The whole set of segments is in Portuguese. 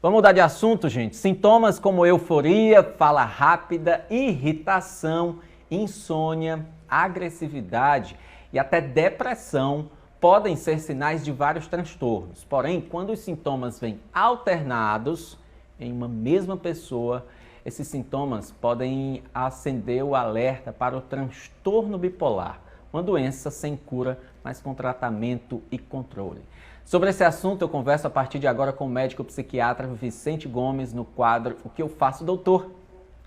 Vamos mudar de assunto, gente. Sintomas como euforia, fala rápida, irritação, insônia, agressividade e até depressão podem ser sinais de vários transtornos. Porém, quando os sintomas vêm alternados em uma mesma pessoa, esses sintomas podem acender o alerta para o transtorno bipolar, uma doença sem cura, mas com tratamento e controle. Sobre esse assunto, eu converso a partir de agora com o médico psiquiatra Vicente Gomes no quadro O que eu faço, doutor?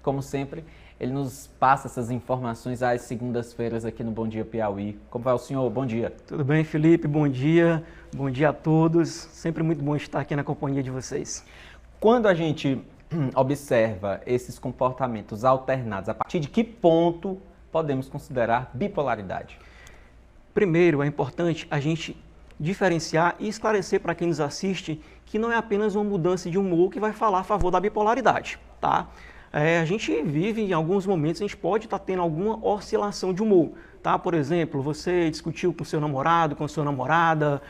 Como sempre, ele nos passa essas informações às segundas-feiras aqui no Bom Dia Piauí. Como vai o senhor? Bom dia. Tudo bem, Felipe? Bom dia a todos. Sempre muito bom estar aqui na companhia de vocês. Quando a gente observa esses comportamentos alternados, a partir de que ponto podemos considerar bipolaridade? Primeiro, é importante a gente diferenciar e esclarecer para quem nos assiste que não é apenas uma mudança de humor que vai falar a favor da bipolaridade, tá? A gente vive em alguns momentos, a gente pode estar tendo alguma oscilação de humor, tá? Por exemplo, você discutiu com seu namorado, com sua namorada,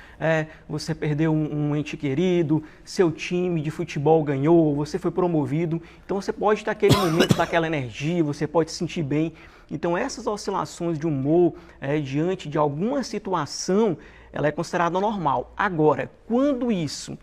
você perdeu um ente querido, seu time de futebol ganhou, você foi promovido, então você pode ter aquele momento daquela energia, você pode se sentir bem. Então essas oscilações de humor diante de alguma situação, ela é considerada normal. Agora, quando isso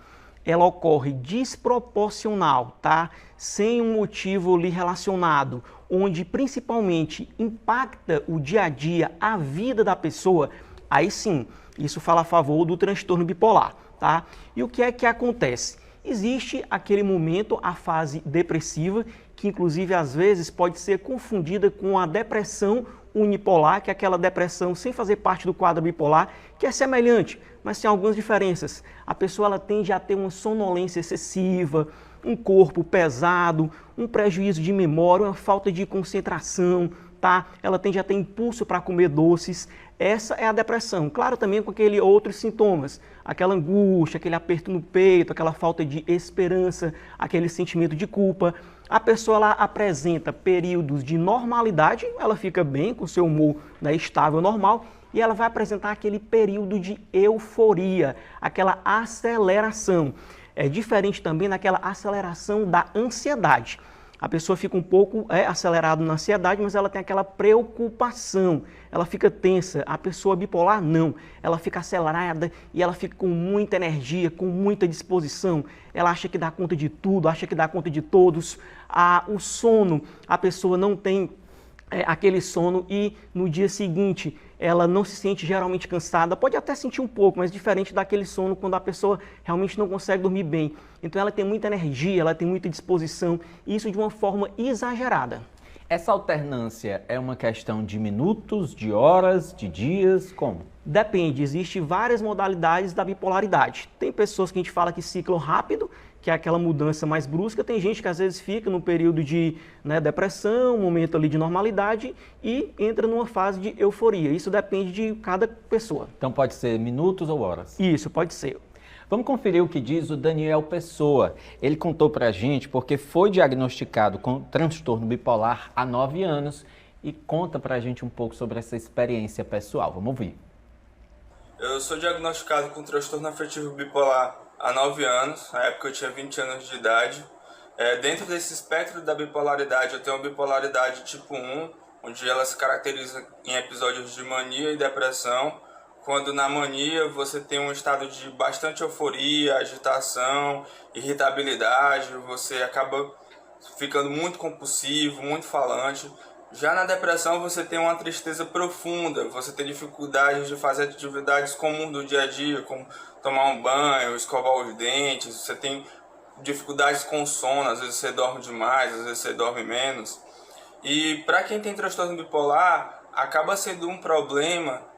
ela ocorre desproporcional, tá? Sem um motivo ali relacionado, onde principalmente impacta o dia a dia, a vida da pessoa, aí sim, isso fala a favor do transtorno bipolar, tá? E o que é que acontece? Existe aquele momento, a fase depressiva, que inclusive às vezes pode ser confundida com a depressão unipolar, que é aquela depressão sem fazer parte do quadro bipolar, que é semelhante, mas tem algumas diferenças. A pessoa ela tende a ter uma sonolência excessiva, um corpo pesado, um prejuízo de memória, uma falta de concentração, tá? Ela tende a ter impulso para comer doces. Essa é a depressão. Claro, também com aqueles outros sintomas, aquela angústia, aquele aperto no peito, aquela falta de esperança, aquele sentimento de culpa. A pessoa ela apresenta períodos de normalidade, ela fica bem com seu humor estável, normal, e ela vai apresentar aquele período de euforia, aquela aceleração. É diferente também daquela aceleração da ansiedade. A pessoa fica um pouco acelerada na ansiedade, mas ela tem aquela preocupação, ela fica tensa. A pessoa bipolar não, ela fica acelerada e ela fica com muita energia, com muita disposição. Ela acha que dá conta de tudo, acha que dá conta de todos. O sono, a pessoa não tem aquele sono e no dia seguinte ela não se sente geralmente cansada, pode até sentir um pouco, mas diferente daquele sono quando a pessoa realmente não consegue dormir bem. Então ela tem muita energia, ela tem muita disposição, e isso de uma forma exagerada. Essa alternância é uma questão de minutos, de horas, de dias, como? Depende, existem várias modalidades da bipolaridade. Tem pessoas que a gente fala que ciclam rápido, que é aquela mudança mais brusca. Tem gente que às vezes fica no período de depressão, um momento ali de normalidade e entra numa fase de euforia. Isso depende de cada pessoa. Então pode ser minutos ou horas? Isso, pode ser. Vamos conferir o que diz o Daniel Pessoa. Ele contou pra gente porque foi diagnosticado com transtorno bipolar há 9 anos e conta pra gente um pouco sobre essa experiência pessoal. Vamos ouvir. Eu sou diagnosticado com transtorno afetivo bipolar há 9 anos, na época eu tinha 20 anos de idade. Dentro desse espectro da bipolaridade, eu tenho a bipolaridade tipo 1, onde ela se caracteriza em episódios de mania e depressão, quando na mania você tem um estado de bastante euforia, agitação, irritabilidade, você acaba ficando muito compulsivo, muito falante. Já na depressão você tem uma tristeza profunda, você tem dificuldade de fazer atividades comuns do dia a dia, como tomar um banho, escovar os dentes, você tem dificuldades com sono, às vezes você dorme demais, às vezes você dorme menos. E para quem tem transtorno bipolar, acaba sendo um problema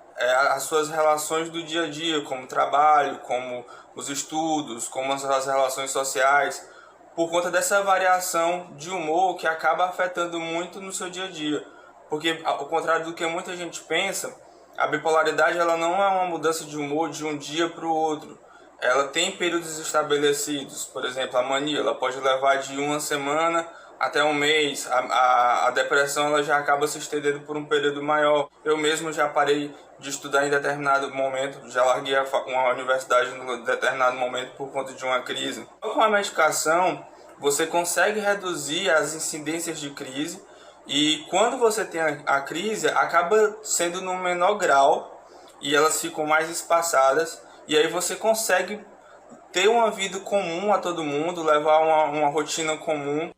as suas relações do dia a dia, como o trabalho, como os estudos, como as relações sociais, por conta dessa variação de humor que acaba afetando muito no seu dia a dia. Porque, ao contrário do que muita gente pensa, a bipolaridade ela não é uma mudança de humor de um dia para o outro. Ela tem períodos estabelecidos. Por exemplo, a mania ela pode levar de 1 semana até um mês, a depressão ela já acaba se estendendo por um período maior. Eu mesmo já parei de estudar em determinado momento, já larguei uma universidade em determinado momento por conta de uma crise. Com a medicação, você consegue reduzir as incidências de crise e quando você tem a crise, acaba sendo no menor grau e elas ficam mais espaçadas e aí você consegue ter uma vida comum a todo mundo, levar uma rotina comum.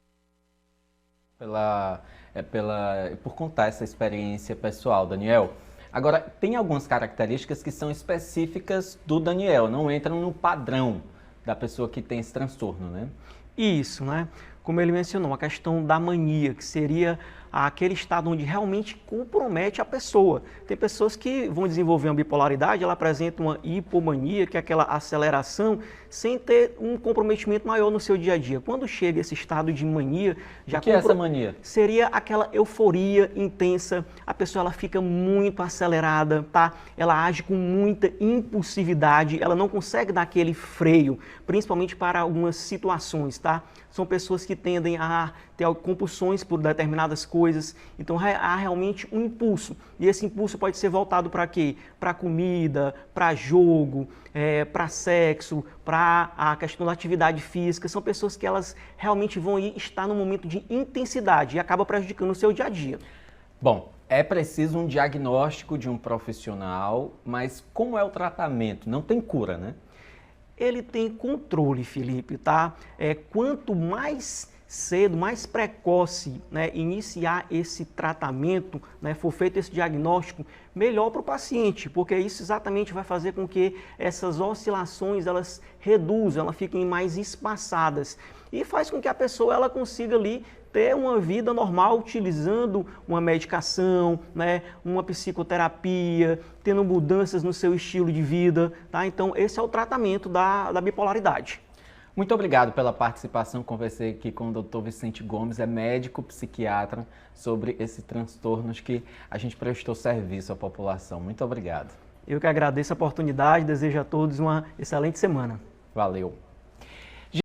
Por contar essa experiência pessoal, Daniel. Agora, tem algumas características que são específicas do Daniel, não entram no padrão da pessoa que tem esse transtorno, né? Isso, né? Como ele mencionou, a questão da mania, que seria aquele estado onde realmente compromete a pessoa. Tem pessoas que vão desenvolver uma bipolaridade, ela apresenta uma hipomania, que é aquela aceleração, sem ter um comprometimento maior no seu dia a dia. Quando chega esse estado de mania... O que é essa mania? Seria aquela euforia intensa, a pessoa ela fica muito acelerada, tá? Ela age com muita impulsividade, ela não consegue dar aquele freio, principalmente para algumas situações, tá? São pessoas que tendem a ter compulsões por determinadas coisas, então há realmente um impulso. E esse impulso pode ser voltado para quê? Para comida, para jogo, para sexo, para a questão da atividade física. São pessoas que elas realmente vão estar num momento de intensidade e acaba prejudicando o seu dia a dia. Bom, é preciso um diagnóstico de um profissional, mas como é o tratamento? Não tem cura, né? Ele tem controle, Felipe, tá? Quanto mais cedo, mais precoce, né, iniciar esse tratamento, né, for feito esse diagnóstico, melhor para o paciente, porque isso exatamente vai fazer com que essas oscilações elas reduzam, elas fiquem mais espaçadas e faz com que a pessoa ela consiga ali ter uma vida normal utilizando uma medicação, né, uma psicoterapia, tendo mudanças no seu estilo de vida, tá? Então esse é o tratamento da bipolaridade. Muito obrigado pela participação. Conversei aqui com o Dr. Vicente Gomes, é médico psiquiatra, sobre esse transtorno que a gente prestou serviço à população. Muito obrigado. Eu que agradeço a oportunidade, desejo a todos uma excelente semana. Valeu.